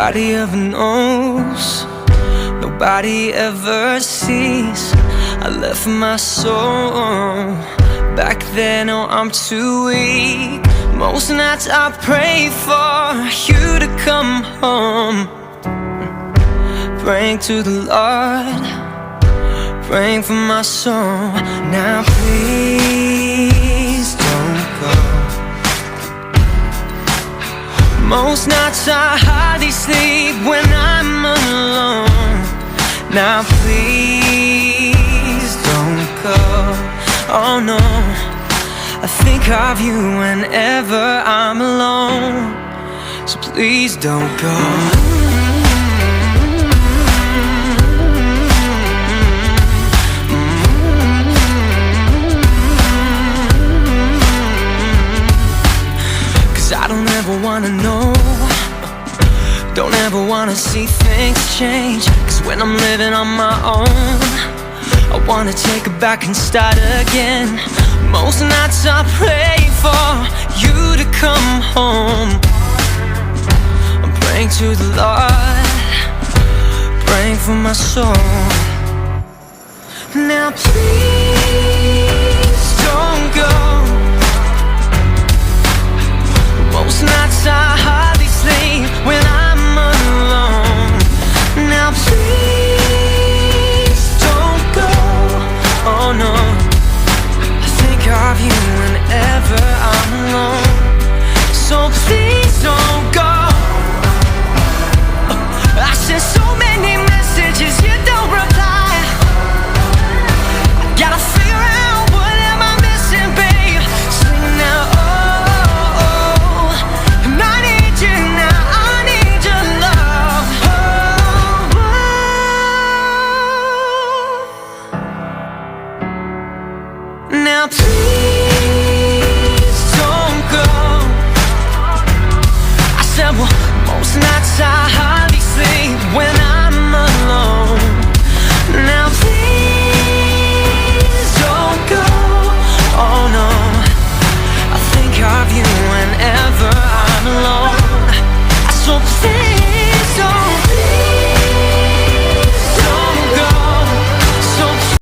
Nobody ever knows, nobody ever sees. I left my soul back then, oh I'm too weak. Most nights I pray for you to come home, praying to the Lord, praying for my soul. Now please don't go. Most nights I hardly sleep when I'm alone. Now please don't go. Oh no, I think of you whenever I'm alone. So please don't go. 'Cause I don't ever wanna know, don't ever wanna see things change. 'Cause when I'm living on my own, I wanna take it back and start again. Most nights I pray for you to come home. I'm praying to the Lord, praying for my soul. Now please don't go. Most nights I hardly sleep when I'm alone. Now please don't go. Oh no, I think of you whenever I'm alone. So please don't go. I sent so many messages, you don't reply. I gotta figure out what am I missing, babe. Sing now, oh, oh. And I need you now, I need your love. Oh, oh. Now please don't go. I said, well, most nights I